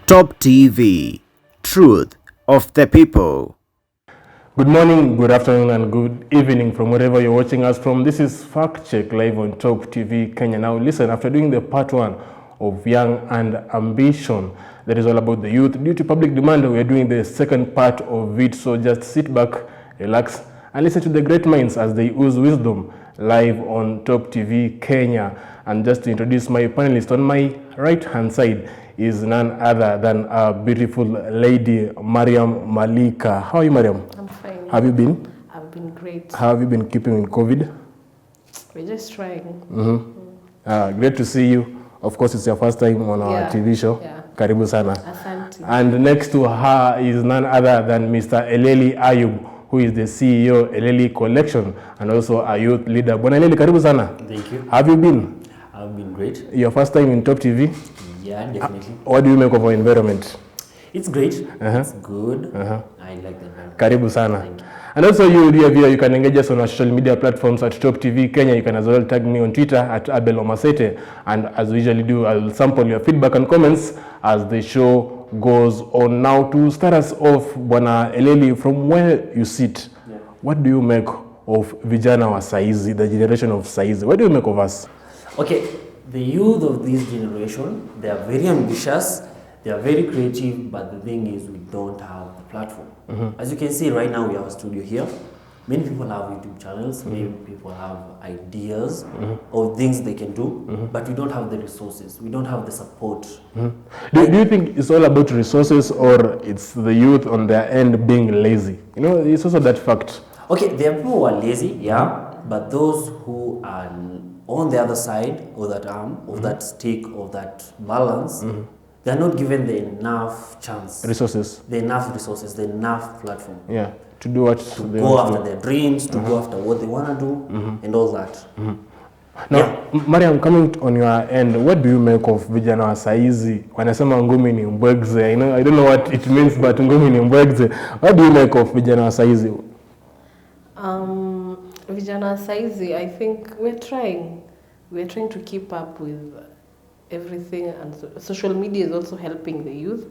Top TV, truth of the people. Good morning, good afternoon, and good evening from wherever you're watching us from. This is Fact Check live on Top TV Kenya. Now listen, after doing the part one of Young and Ambition, that is all about the youth, due to public demand, we are doing the second part of it. So just sit back, relax, and listen to the great minds as they ooze wisdom live on Top TV Kenya. And just to introduce my panelist, on my right hand side is none other than a beautiful lady, Mariam Malika. How are you, Mariam? I'm fine. Have you been? I've been great. How have you been keeping in COVID? We're just trying. Great to see you. Of course, it's your first time on our TV show. Yeah. Karibu sana. Asante. And next to her is none other than Mr. Eleli Ayub, who is the CEO, Eleli Collection, and also a youth leader. Bwana Eleli, karibu sana. Thank you. Have you been? I've been great. Your first time in Top TV? Yeah, definitely. What do you make of our environment? It's great. It's good. I like the environment. Karibu sana. Thank you. And also you, dear viewer, you can engage us on our social media platforms at Top TV Kenya. You can as well tag me on Twitter at Abel Omasete. And as we usually do, I'll sample your feedback and comments as the show goes on. Now, to start us off, Bwana Eleli, from where you sit, what do you make of vijana wa saizi, the generation of saizi? What do you make of us? Okay, the youth of this generation, they are very ambitious, they are very creative, but the thing is we don't have the platform. As you can see right now, we have a studio here. Many people have YouTube channels, many people have ideas of things they can do, but we don't have the resources, we don't have the support. Do you think it's all about resources, or it's the youth on their end being lazy? You know, it's also that fact. Okay, there are people who are lazy, yeah, but those who are on the other side of that arm, of that stick, of that balance, they're not given the enough chance. Resources. The enough resources, the enough platform. Yeah, to do what they Go want after to do. their dreams, to go after what they want to do, and all that. Now, Mariam, coming on your end, what do you make of vijana wa saizi? Wanasema ngumi ni mbwegze. I don't know what it means, but ngumi ni mbwegze. What do you make of vijana wa saizi? Vijana saizi, I think we're trying. We're trying to keep up with everything, and social media is also helping the youth.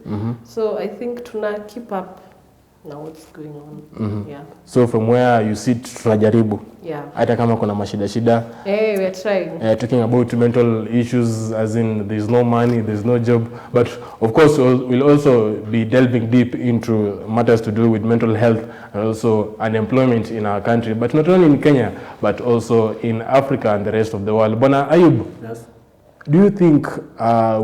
So I think tuna keep up now what's going on. Yeah. So from where you sit, tunajaribu. Yeah. Hata kama kuna mashida. Hey, we're trying. Talking about mental issues, as in there's no money, there's no job. But of course, we'll also be delving deep into matters to do with mental health and also unemployment in our country. But not only in Kenya, but also in Africa and the rest of the world. Bwana Ayub, Yes. do you think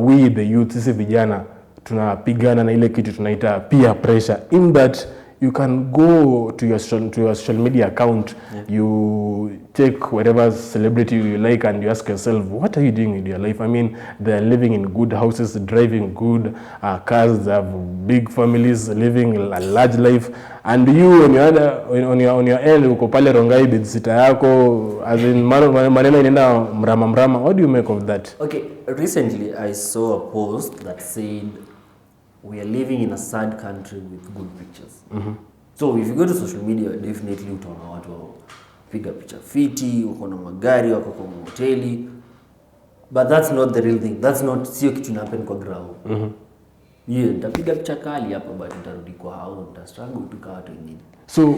we, the youth, sisi vijana, tunapigana na ile kitu tunaita peer pressure, in that you can go to your social media account, you take whatever celebrity you like, and you ask yourself, what are you doing with your life? I mean, they're living in good houses, driving good cars, they have big families, living a large life, and you on your end uko pale Rongai bedsita yako, as in maneno inaenda mrama. What do you make of that? Okay, recently I saw a post that said, we are living in a sad country with good pictures. So if you go to social media, definitely utaona watu piga picha fiti, uko na magari, wako kwa hoteli. But that's not the real thing. That's not sio kitu inahappen kwa ground. Nitapiga picha kali hapa, but nitarudi kwa hao, nitastruggle tu kama watu wengine. So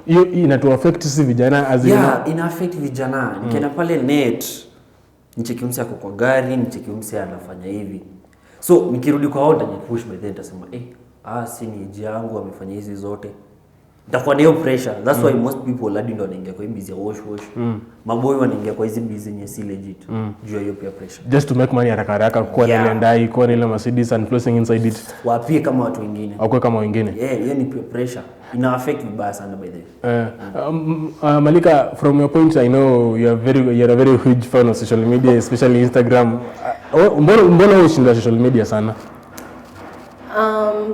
hiyo inatu affect sisi vijana as in ina affect vijana. Nikienda pale net, nicheki mse ako kwa gari, nicheki mse anafanya hivi. So nikirudi kwa hao nitajipush, by then nitasema si ni age yangu amefanya hizi zote. Nitakuwa na hiyo pressure. That's why most people hadi ndo wanaingia kwa busy wash. Maboy wanaingia kwa hizi busy yenye si legit. Juu ya hiyo peer pressure. Just to make money haraka kwa ile ndai, kwa ile Mercedes and flossing inside it. Wapie kama watu wengine. Wakwe kama wengine. Hiyo ni peer pressure. Ina affect vibaya sana by the Malika, from your point, I know you're a very huge fan of social media, especially Instagram. Mbona ushinda social media sana?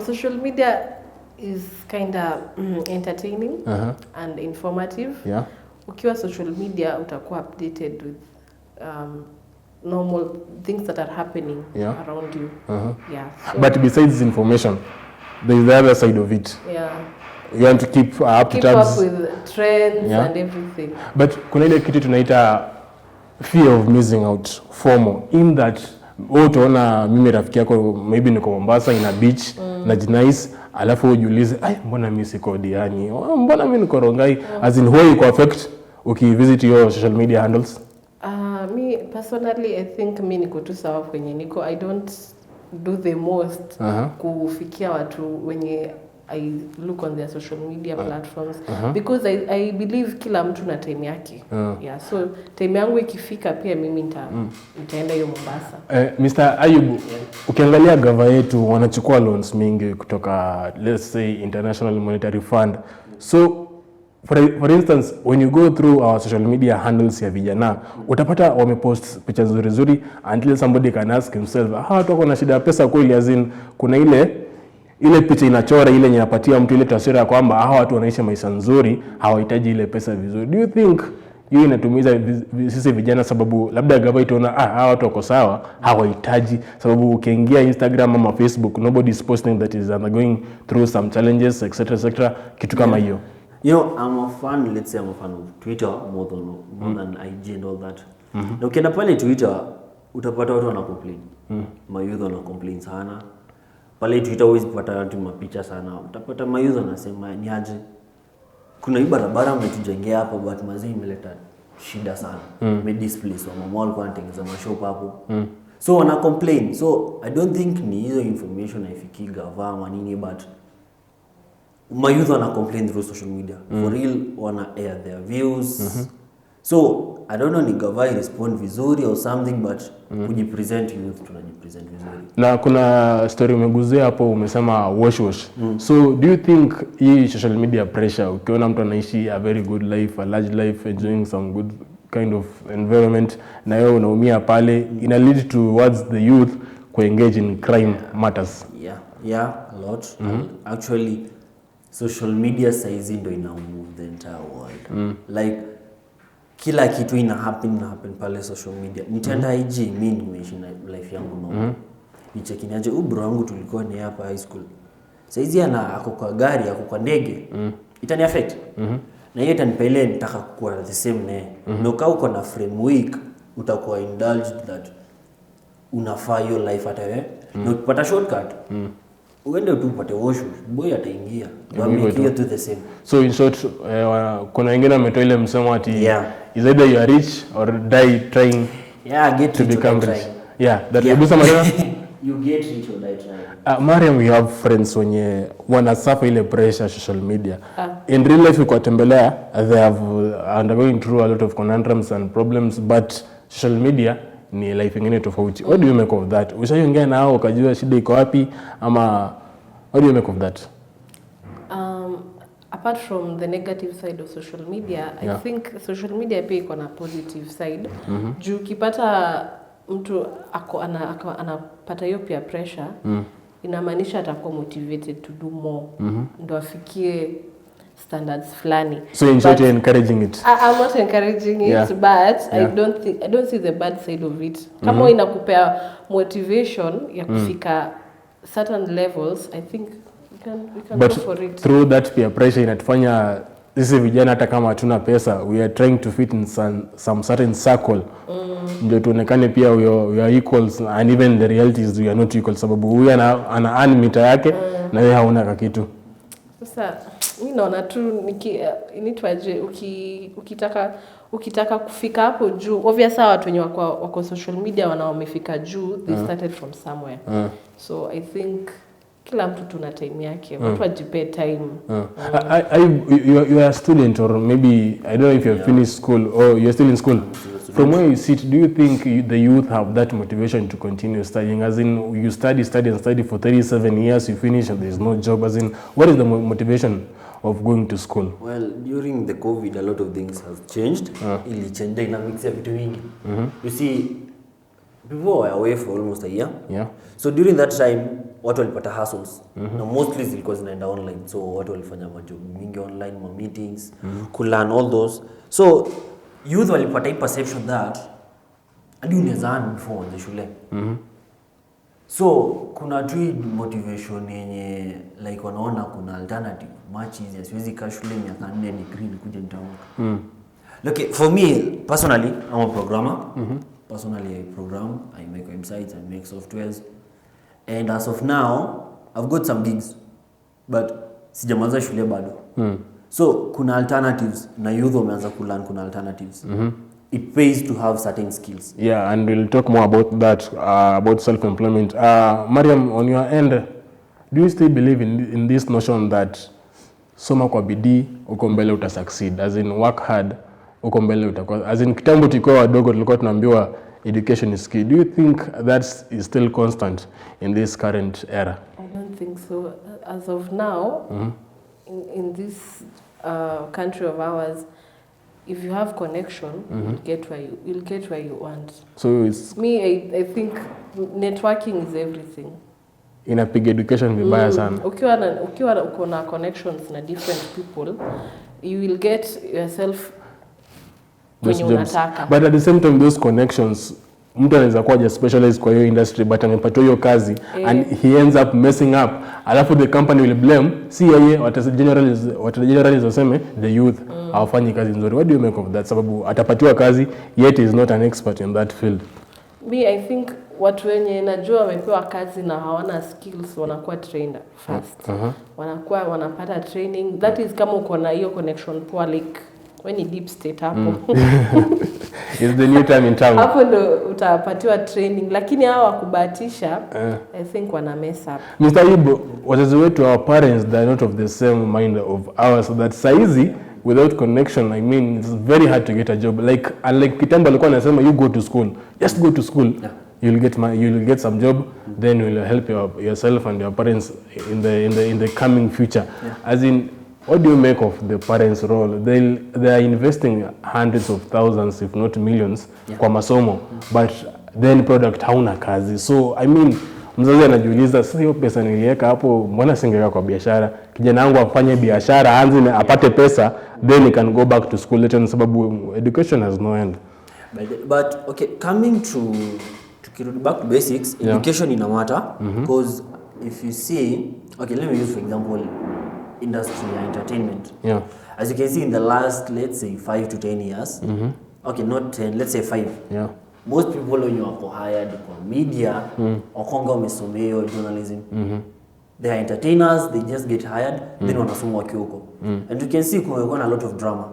Social media is kind of entertaining and informative. Yeah. Ukiwa social media utakuwa updated with normal things that are happening around you. Yeah. So, but besides information, there is the other side of it. Yeah. You want to keep up to tabs. Keep up with trends and everything. But kuna ile kitu tunaita fear of missing out, FOMO, in that wewe utaona mimi rafiki yako maybe niko Mombasa ina beach na jinais, alafu ujiulize mbona mimi siko Diani, mbona mimi niko Rongai, as in how you affect visit your social media handles? Me personally I think mimi niko tu sawa kwenye niko. I don't do the most kufikia watu wenye I look on their social media platforms because I believe kila mtu na time yake. Yeah, so time yangu ikifika pia mimi nitaenda hiyo Mombasa. Mr. Ayub, ukiangalia gava yetu wanachukua loans mingi kutoka let's say International Monetary Fund. So for instance, when you go through our social media handles ya vijana, utapata wamepost picha nzuri until somebody can ask himself, watu wako na shida ya pesa kweli, as in kuna ile picha inachora ile inapatia mtu ile taswira kwamba watu wanaishi maisha nzuri, hawahitaji ile pesa vizuri. Do you think hiyo inatumiza sisi vijana, sababu labda gava itaona watu wako sawa, hawahitaji, sababu ukiingia Instagram ama Facebook nobody is posting that is undergoing through some challenges etc kitu kama hiyo. I'm a fan, let's say I'm a fan of Twitter more than IG and all that. Na ukienda pale Twitter utapata watu wana complain. Mayouth wana complain sana. Pale Twitter huwezi kupata watu mapicha sana. Utapata mayouth wanasema ni aje, kuna hii barabara mmetujengea hapo but mazee imeleta shida sana. Displace wa mama walikuwa wanatengeneza mashop hapo. So wana complain. So I don't think ni hizo information haifiki gava ama nini, but mayouth wana complain through social media. For real wana air their views. So I don't know ni gava respond vizuri or something, but kujipresent youth tunajipresent vizuri. Na kuna story umeguzia hapo, umesema wash. So do you think hii social media pressure, ukiona mtu anaishi a very good life, a large life, enjoying some good kind of environment, na wewe unaumia pale, ina lead towards the youth to engage in crime matters? Yeah, a lot. Actually social media saizi ndo ina move the entire world. Like kila kitu ina happen pale social media. Nitaenda IG, mimi nimeishi life yangu normal. Nichekinaje bro wangu tulikuwa ni hapa high school. Saizi ako kwa gari, ako kwa ndege. Itani affect. Na hiyo itanipelea nitaka kuwa the same naye. Na uko na frame week utakuwa indulged that unafaa your life hata wewe. Na ukipata shortcut uende tu upate wash, boy ataingia. Wameikia to the same. So in short, kuna wengine wametoa ile msemo ati is either you are rich or die trying get to become rich. That you get rich or die trying. Mariam, we have friends wenye wana suffer ile pressure social media. In real life ukitembelea, they have undergoing through a lot of conundrums and problems, but social media ni life ingine tofauti. What do you make of that? Ushaongea nao ukajua shida iko wapi, ama what do you make of that? Apart from the negative side of social media, I think social media pia iko na positive side. Juu ukipata mtu anapata hiyo peer pressure, inamaanisha atakuwa motivated to do more. Ndo afikie standards flani. So in short, you're encouraging it? I'm not encouraging it, but I don't see the bad side of it. Kama inakupea motivation ya kufika certain levels, I think we can go for it. But through that peer pressure inatufanya sisi vijana hata kama hatuna pesa, we are trying to fit in some certain circle. Ndio tuonekane pia we are equals, and even the reality is we are not equal, sababu huyu ana earn mita yake na wewe hauna kitu. Sasa mimi naona tu initwaje ukitaka kufika hapo juu, obviously watu wenye wako social media wamefika juu, they started from somewhere. So I think kila mtu tuna time yake, watu wajipe time. You are a student, or maybe I don't know if you have finished school or you're still in school. From where you sit, do you think the youth have that motivation to continue studying? As in, you study for 37 years, you finish and there's no job. As in, what is the motivation of going to school? Well, during the COVID, a lot of things have changed. Ili change dynamics ya vitu vingi. You see, people were away for almost a year. So during that time, watu walipata hustles. Na mostly zilikuwa zinaenda online. So watu walifanya majob mingi online, meetings, kulearn all those. So youth walipata hii perception that hadi unaweza earn before uanze shule. So kuna tu motivation yenye like wanaona kuna alternative much easier. Siwezi kaa shule miaka 4 degree nikuje nitaoka. Okay, for me personally, I'm a programmer. personally I program, I make websites, I make softwares. And as of now, I've got some gigs. But sijamaliza shule bado. So kuna alternatives na youth wameanza kulearn kuna alternatives. It pays to have certain skills. Yeah, and we'll talk more about that, about self-employment. Mariam, on your end, do you still believe in this notion that soma kwa bidii uko mbele uta succeed, as in work hard uko mbele utakuwa, as in kitambo tulikuwa wadogo tulikuwa tunaambiwa education is key. Do you think that is still constant in this current era? I don't think so. As of now, in this country of ours, if you have connection, you'll get where you want. So it's Me, I think networking is everything. inapiga education vibaya sana. Ukiwa uko na connections na different people, you will get yourself kwenye unataka. But at the same time, those connections, mtu anaweza kuwa just specialized kwa hiyo industry but amepata hiyo kazi and he ends up messing up, alafu the company will blame si yeye, what generally waseme the youth hawafanyi kazi nzuri. What do you make of that? Sababu atapatiwa kazi yet is not an expert in that field. Me, I think watu wenye najua wamepewa kazi na hawana skills wanakuwa trained first. Wanakuwa wanapata training. That is kama uko na hiyo connection poa, like when you deep state hapo. It's the new time in town. Hapo ndo utapatiwa training, lakini hawa wakubahatisha I think wana mess up. Mr. Ibo, wazazi wetu, our parents, they are not of the same mind of ours, so that saizi without connection, I mean, it's very hard to get a job. Like kitambo alikuwa anasema you go to school, just go to school. Yeah. You'll get some job, then you'll help yourself and your parents in the coming future. Yeah. As in, what do you make of the parents' role? They are investing hundreds of thousands, if not millions, kwa masomo, but then product hauna kazi. So I mean, mzazi anajiuliza, sasa hiyo pesa niliweka hapo, mbona singeweka kwa biashara? Kijana wangu afanye biashara, aanze apate pesa, then he can go back to school later, sababu education has no end. But okay, coming to back to basics, education in a matter, because if you see, okay, let me use for example industry entertainment. Yeah. As you can see in the last, let's say 5 to 10 years, okay, not 10, let's say 5. Yeah. Most people when you are hired kwa media, wakonga wamesomea journalism. They are entertainers, they just get hired, then wanasoma wakiwa huko. And you can see kumekuwa a lot of drama.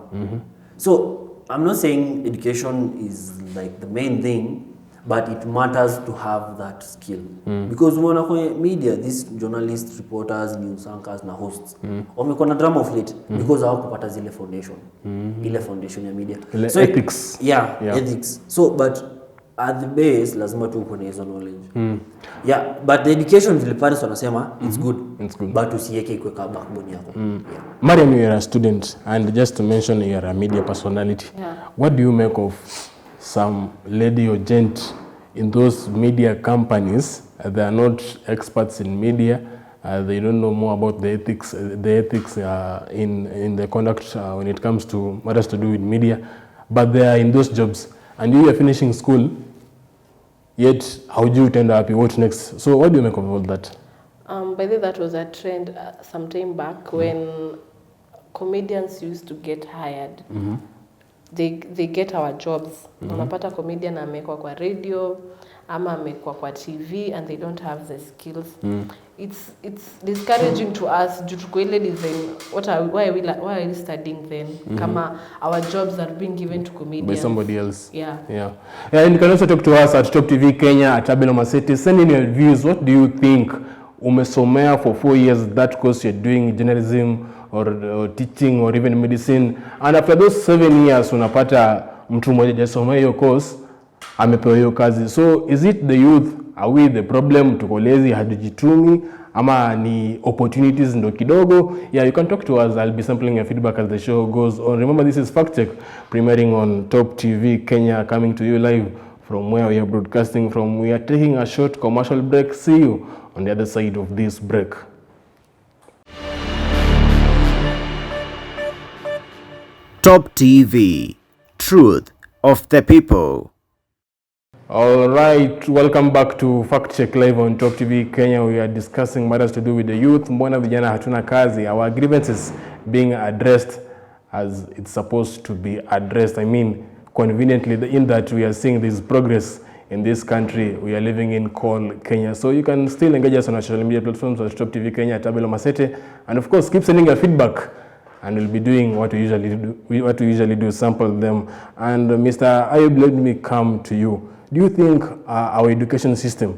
So I'm not saying education is like the main thing, but it matters to have that skill. Because umeona kwa media, these journalists, reporters, news anchors na hosts, wamekuwa na drama of late because hawakupata zile foundation. Ile foundation ya media. So ethics. Yeah, ethics. So but at the base lazima tu uko na hizo knowledge. Yeah, but the education vile parents wanasema it's good. It's good. But usiweke kwa backbone yako. Yeah. Mariam, you are a student, and just to mention you are a media personality. Yeah. What do you make of some lady or gent in those media companies? They are not experts in media. They don't know more about the ethics in the conduct when it comes to matters to do with media, but they are in those jobs. And you are finishing school, yet how do you tend up? What next? So what do you make of all that? By the way, that was a trend some time back when comedians used to get hired. They get our jobs. Unapata comedian amekwa kwa radio ama amekwa kwa TV and they don't have the skills. It's discouraging to us due to ile design. Why are we studying then? Kama our jobs are being given to comedians by somebody else. Yeah. And you can also talk to us at Top TV Kenya at Abelo Maseti. Send in your views. What do you think? Umesomea for 4 years that course you're doing journalism or teaching or even medicine, and after those 7 years unapata mtu mmoja jasomea hiyo course amepewa hiyo kazi. So is it the youth, are we the problem? Tuko lazy, hatujitumi, ama ni opportunities ndo kidogo? Yeah, you can talk to us. I'll be sampling your feedback as the show goes on. Remember, this is Fact Check, premiering on Top TV Kenya, coming to you live from where we are broadcasting from. We are taking a short commercial break. See you on the other side of this break. Top TV, truth of the people. All right, welcome back to Fact Check live on Top TV Kenya. We are discussing matters to do with the youth. Mbona vijana hatuna kazi? Our grievances being addressed as it's supposed to be addressed. I mean, conveniently in that we are seeing this progress in this country we are living in called Kenya. So you can still engage us on our social media platforms at Top TV Kenya, at Abelo Masete, and of course keep sending your feedback, and we'll be doing what we usually do, sample them. And Mr. Ayub, let me come to you. Do you think our education system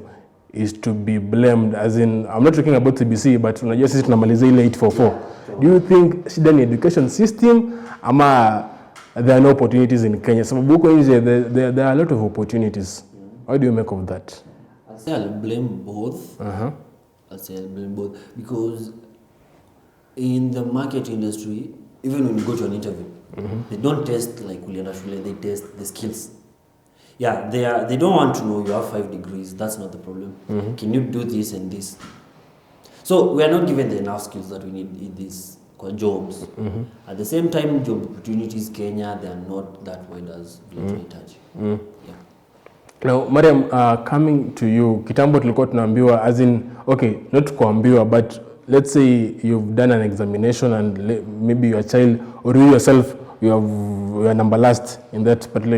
is to be blamed, as in, I'm not talking about CBC, but unajua sisi tunamalizia ile 844. Do you think shida ni education system ama there are no opportunities in Kenya? Sababu huko nje there are a lot of opportunities. What do you make of that? I'll say I'll blame both. I'll say I'll blame both because in the market industry, even when you go to an interview, they don't test like Ulienda Shule, they test the skills. Yeah, they don't want to know you have 5 degrees. That's not the problem. Can you do this and this? So we are not given the enough skills that we need in these jobs. At the same time, job opportunities Kenya, they are not that wide as Village. Yeah. Now, Mariam, coming to you, kitambo tulikuwa tunaambiwa, as in, okay, not kuambiwa, but let's say you've done an examination and maybe your child or you yourself, you are number last in that particular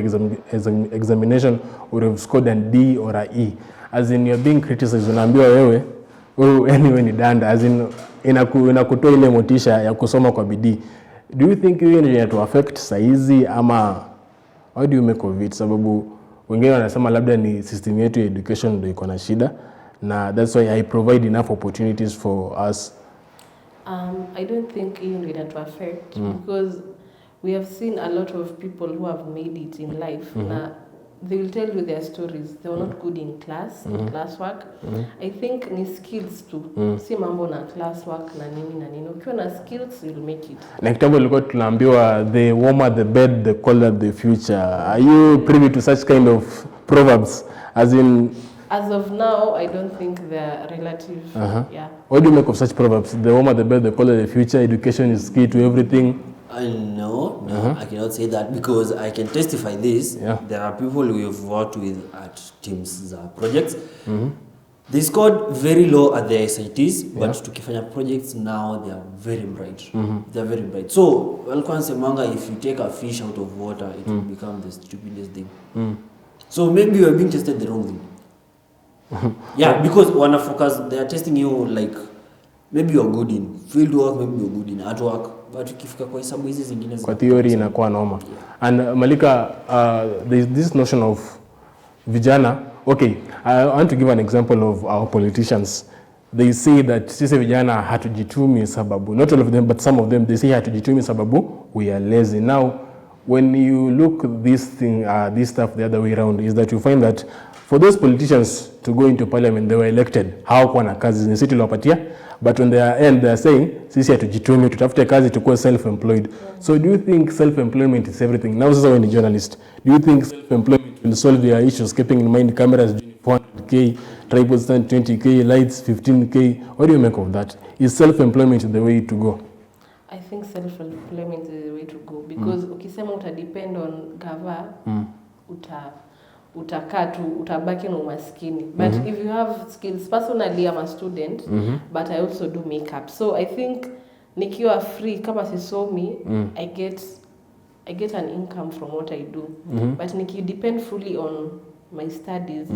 examination, or you've scored a D or a E. As in, you're being criticized, unaambiwa wewe anyway ni danda, as in, inakutoa ile motisha ya kusoma kwa bidii. Do you think hiyo ndio inatu affect saizi ama how do you make of it? Sababu wengine wanasema labda ni system yetu ya education ndio iko na shida, na that's why I provide enough opportunities for us. I don't think hiyo ndio inatu affect because we have seen a lot of people who have made it in life. Na they will tell you their stories. They were not good in classwork. I think ni skills tu. Si mambo na classwork na nini. Ukiwa na skills, you'll make it. Na kitambo ilikuwa tunaambiwa the warmer the bed, the colder the future. Are you privy to such kind of proverbs? As in... As of now, I don't think they're relative. Yeah. What do you make of such proverbs? The warmer the bed, the colder the future. Education is key to everything. No, I cannot say that because I can testify this. Yeah. There are people we have worked with at teams projects. They scored very low at their SATs, but tukifanya projects now they are very bright. They are very bright. So, walikuwa nasemanga if you take a fish out of water, it will become the stupidest thing. So maybe you are being tested the wrong thing. Yeah, because wanna focus, they are testing you like maybe you are good in field work, maybe you are good in art work. But ukifika kwa hesabu hizi zingine kwa theory inakuwa noma. And Malika, there's this notion of vijana. Okay, I want to give an example of our politicians. They say that sisi vijana hatujitumi sababu, not all of them, but some of them, they say hatujitumi sababu we are lazy. Now, when you look this stuff the other way around, is that you find that for those politicians to go into parliament, they were elected. Hawakuwa na kazi, ni sisi tuliwapatia. But on their end, they are saying, sisi hatujitumi, tutafute kazi, tukuwe self-employed. So do you think self-employment is everything? Now, sasa when a journalist, do you think self-employment will solve their issues, keeping in mind cameras 400K, tripod stand 20K, lights 15K? What do you make of that? Is self-employment the way to go? I think self-employment is the way to go because ukisema utadepend on gava, utakaa tu, utabaki na umaskini. But if you have skills, personally I'm a student, but I also do makeup. So I think nikiwa free, kama sisomi, I get an income from what I do. But nikidepend fully on my studies,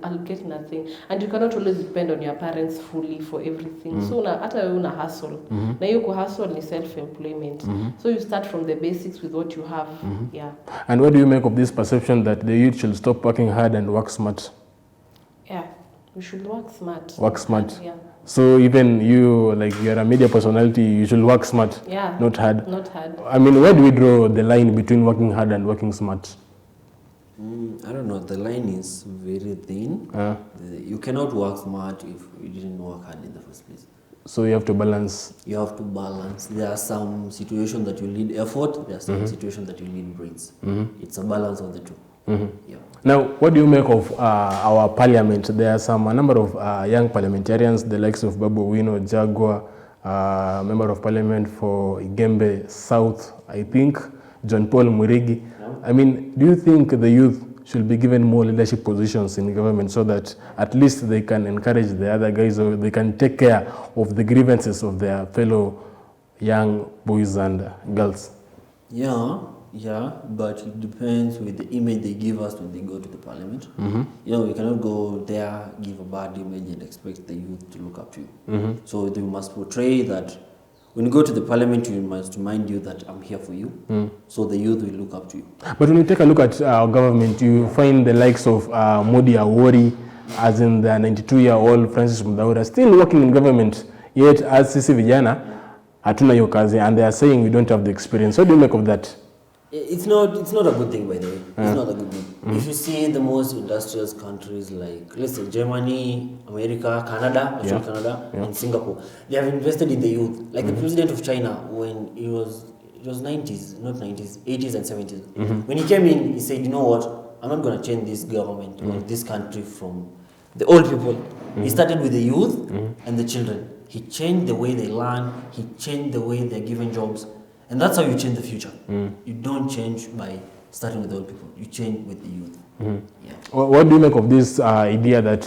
I'll get nothing. And you cannot always depend on your parents fully for everything. So hata wewe una hustle. Na hiyo hustle ni self-employment. So you start from the basics with what you have. Yeah. And what do you make of this perception that the youth should stop working hard and work smart? Yeah, we should work smart. Work smart. Yeah. So even you, like you're a media personality, you should work smart. Yeah. Not hard. Not hard. I mean, where do we draw the line between working hard and working smart? I don't know. The line is very thin. You cannot work smart if you didn't work hard in the first place. So you have to balance. You have to balance. There are some situations that you need effort. There are some situations that you need brains. It's a balance of the two. Yeah. Now, what do you make of our parliament? There are a number of young parliamentarians, the likes of Babu Owino, Jaguar, member of parliament for Igembe South, I think, John Paul Murigi. I mean, do you think the youth should be given more leadership positions in government so that at least they can encourage the other guys or they can take care of the grievances of their fellow young boys and girls? Yeah, Yeah, but it depends with the image they give us when they go to the parliament. You know, you cannot go there, give a bad image and expect the youth to look up to you. So they must portray that when you go to the parliament, you must remind you that I'm here for you. So the youth will look up to you. But when you take a look at our government, you find the likes of Modi Awori, as in the 92-year-old Francis Mudhaura, still working in government, yet as sisi vijana, hatuna hiyo kazi, and they are saying we don't have the experience. What do you make of that? It's not a good thing, by the way. It's not a good thing. If you see the most industrious countries like, let's say, Germany, America, Canada, Canada, and Singapore, they have invested in the youth. Like the president of China, when it was 90s, not 90s, 80s and 70s. When he came in, he said, you know what, I'm not going to change this government or this country from the old people. He started with the youth and the children. He changed the way they learn. He changed the way they're given jobs. And that's how you change the future. You don't change by starting with old people. You change with the youth. Yeah. What do you make of this idea that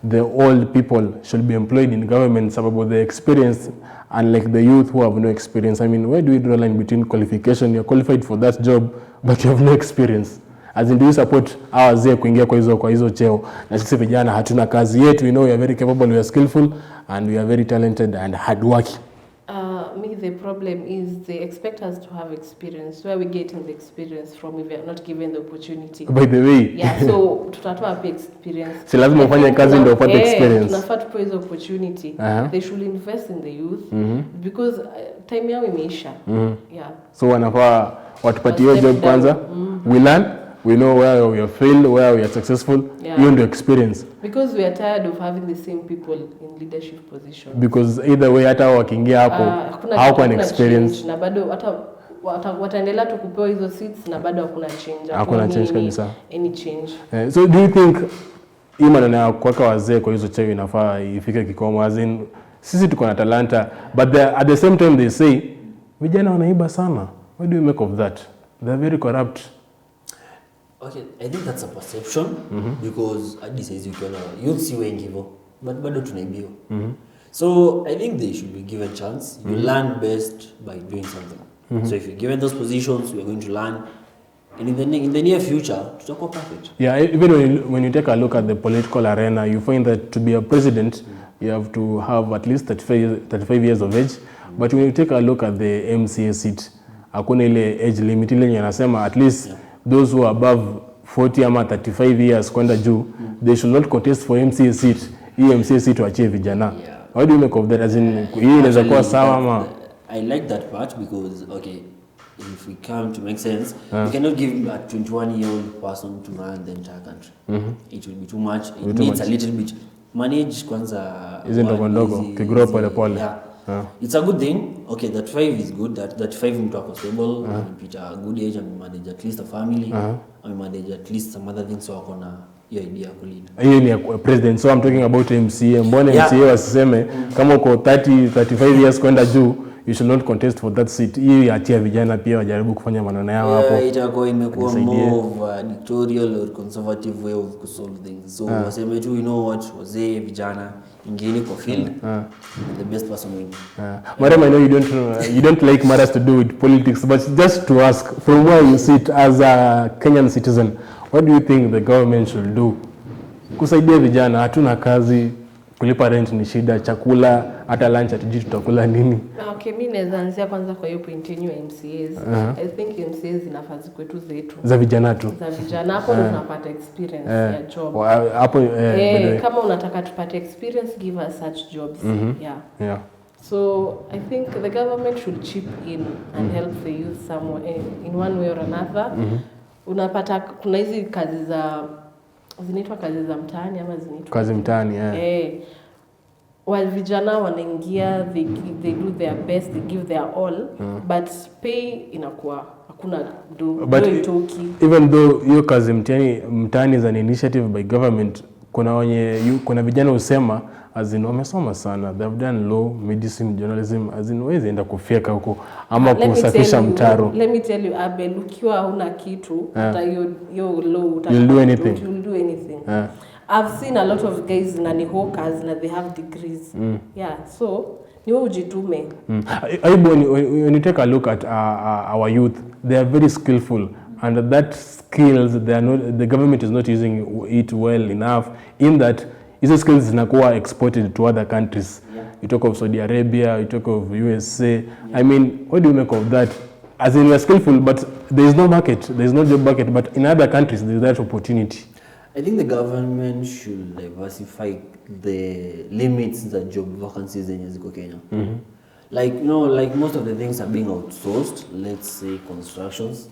the old people should be employed in government, about the experience, unlike the youth who have no experience? I mean, where do we draw a line between qualification? You're qualified for that job, but you have no experience. As in, do you support hawa wazee kuingia kwa hizo cheo, na sisi vijana hatuna kazi yetu? We know we are very capable, we are skillful, and we are very talented and hardworking. Me, the problem is they expect us to have experience. Where are we getting the experience from if we are not given the opportunity? By the way, yeah, so tutatoa wapi experience? Si lazima ufanye kazi ndio upate experience. Tunafaa tupewe hizo opportunity. They should invest in the youth because time yao imeisha. Yeah. So wanafaa watupatie hiyo job kwanza. We learn, we know where we have failed, where we are successful. Hiyo ndio experience. Because we are tired of having the same people in leadership position. Because either way, hata wakiingia hapo hawakuwa na experience. Na bado hata wataendelea tu kupewa hizo seats na bado hakuna change. Hakuna change kabisa. Any change. So do you think hii maneno ya kuweka wazee kwa hizo cheo inafaa ifike kikomo? As in, sisi tuko na talanta, but at the same time they say vijana wanaiba sana. What do you make of that? They are very corrupt. Okay, I think that's a perception because at this age you can youth si wengi hivyo, but bado tunaibiwa. So I think they should be given chance. You learn best by doing something. So if you're given those positions, you are going to learn, and in the near future, tutakuwa perfect. Yeah, even when you take a look at the political arena, you find that to be a president, you have to have at least 35 years of age. But when you take a look at the MCA seat, hakuna ile age limit ile yanasema at least those who are above 40 ama 35 years kwenda juu, they should not contest for MCA seat. Hii MCA seat waachie vijana. What do you make of that? As in, hii inaweza kuwa sawa ama? I like that part because, okay, if we come to make sense, we cannot give a 21-year-old person to run the entire country. It will be too much. It needs a little bit. Manage kwanza. Hizi ndogo kigrow pole pole. It's a good thing. Okay, that 5 is good. That 5 mtu ako stable, amepita a good age, manage at least a family, manage at least some other things, so ako na hiyo idea kulead. Hiyo ni president. So I'm talking about MCA. Mbona MCA wasiseme kama uko 35 years kwenda juu, you should not contest for that seat. Hii achia vijana pia wajaribu kufanya maneno yao hapo. Itakuwa imekuwa more of a dictatorial or conservative way of solve things. So waseme tu, you know what, wazee vijana ingine kwa field, the best person win. Madam, I know you don't like matters to do with politics, but just to ask, from where you sit as a Kenyan citizen, what do you think the government should do kusaidia vijana? Hatuna kazi, kulipa rent ni shida, chakula, hata lunch hatujui tutakula nini. Okay, mimi naweza anzia kwanza kwa hiyo point yenu ya MCAs. I think MCAs zinafaa kwetu zetu. Za vijana tu. Za vijana hapo tunapata experience ya job. Hapo kama unataka tupate experience, give us such jobs. Yeah. So I think the government should chip in and help the youth somewhere in one way or another. Unapata kuna hizi kazi zinaitwa kazi za mtaani ama zinaitwa kazi mtaani. While vijana wanaingia, they do their best, they give their all, but pay inakuwa hakuna do itoki. Even though hiyo kazi mtaani is an initiative by government, kuna vijana usema as in wamesoma sana, they have done law, medicine, journalism, as in wezi enda kufyeka huko ama kusafisha mtaro. Let me tell you, Abel, ukiwa huna kitu hata hiyo law you'll do anything. I've seen a lot of guys na ni hawkers na they have degrees. So ni wewe ujitume. When you take a look at our youth, they are very skillful, and that skills the government is not using it well enough, in that hizo skills zinakuwa exported to other countries. You talk of Saudi Arabia, you talk of USA. I mean, what do you make of that? As in, we're skillful, but there is no market, there is no job market, but in other countries there is that opportunity. I think the government should diversify the limits that job vacancies zenye ziko Kenya. Like, you know, like most of the things are being outsourced. Let's say constructions.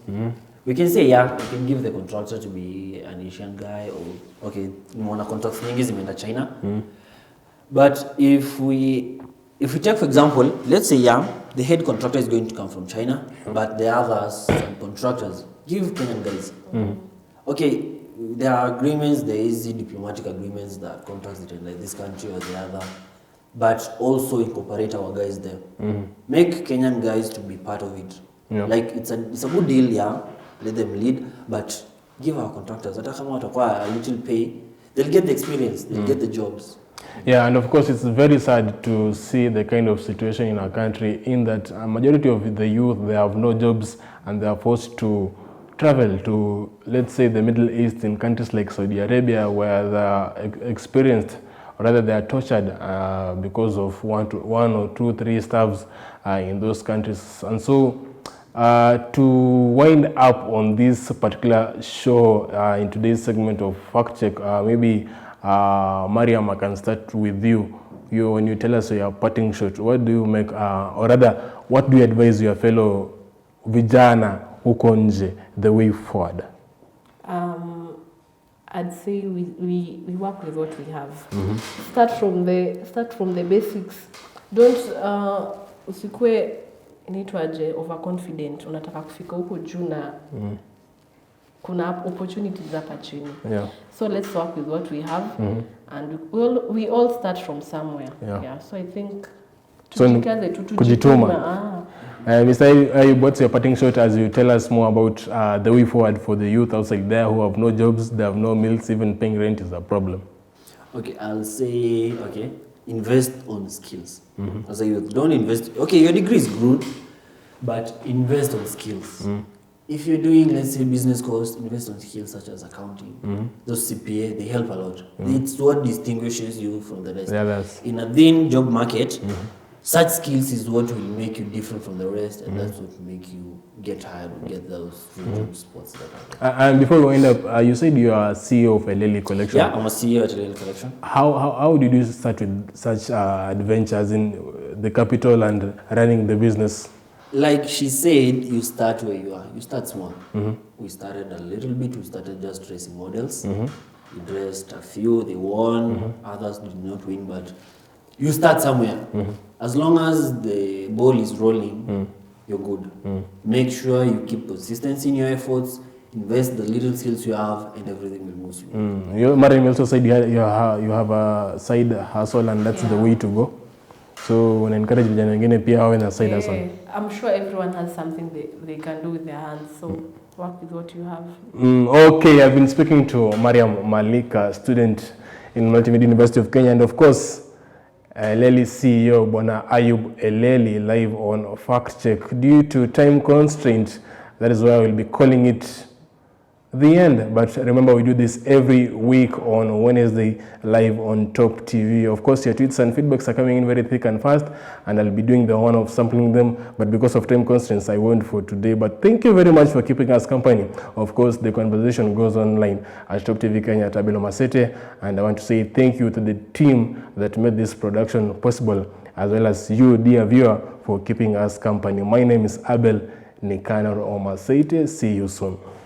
We can say, yeah, we can give the contractor to be an Asian guy, or okay, nimeona contracts nyingi zimeenda China. But if we take, for example, let's say, yeah, the head contractor is going to come from China, but the others and contractors give Kenyan guys. Okay, there are agreements, there is diplomatic agreements that contracts between like this country or the other, but also incorporate our guys there. Make Kenyan guys to be part of it. Like it's a good deal, yeah. Let them lead, but give our contractors, hata kama watakuwa a little pay, they'll get the experience, they'll get the jobs. Yeah, and of course it's very sad to see the kind of situation in our country, in that a majority of the youth, they have no jobs and they are forced to travel to, let's say, the Middle East, in countries like Saudi Arabia, where they are experienced, or rather they are tortured because of one or two, three staffs in those countries. And so to wind up on this particular show in today's segment of Fact Check, maybe Mariam, I can start with you. When you tell us your parting shot, what do you make, or rather, what do you advise your fellow vijana huko nje the way forward? I'd say we work with what we have. Start from the basics. Don't usikue inaitwaje overconfident, unataka kufika huko juu na kuna opportunities hapa chini. So let's work with what we have, and we all start from somewhere. So I think tujikaze tu kujituma. Mr. Ayub, what's your parting shot as you tell us more about the way forward for the youth outside there who have no jobs, they have no meals, even paying rent is a problem? Okay, I'll say, okay, invest on skills. As a youth, don't invest, okay, your degree is good, but invest on skills. If you're doing, let's say, business course, invest on skills such as accounting. Those CPA, they help a lot. It's what distinguishes you from the rest. In a thin job market, such skills is what will make you different from the rest, and that's what will make you get hired or get those job spots that are there. And before we end up, you said you are CEO of Eleli Collection. Yeah, I'm a CEO at Eleli Collection. How did you start with such adventures in the capital and running the business? Like she said, you start where you are. You start small. We started a little bit. We started just dressing models. We dressed a few. They won. Others did not win, but you start somewhere. As long as the ball is rolling, you're good. Make sure you keep consistency in your efforts. Invest the little skills you have, and everything will move you. Mariam also said you have a side hustle, and that's the way to go. So when I encourage vijana wengine pia wawe na side hustle. I'm sure everyone has something they can do with their hands. So work with what you have. Okay, I've been speaking to Mariam Malika, student in Multimedia University of Kenya, and of course, Eleli CEO Bwana Ayub Eleli, live on Fact Check. Due to time constraint, that is why I will be calling it the end. But remember, we do this every week on Wednesday, live on Top TV. Of course, your tweets and feedbacks are coming in very thick and fast, and I'll be doing the honor of sampling them. But because of time constraints, I won't for today. But thank you very much for keeping us company. Of course, the conversation goes online at Top TV Kenya at Abel Masete. And I want to say thank you to the team that made this production possible, as well as you, dear viewer, for keeping us company. My name is Abel Nicanor Omasete. See you soon.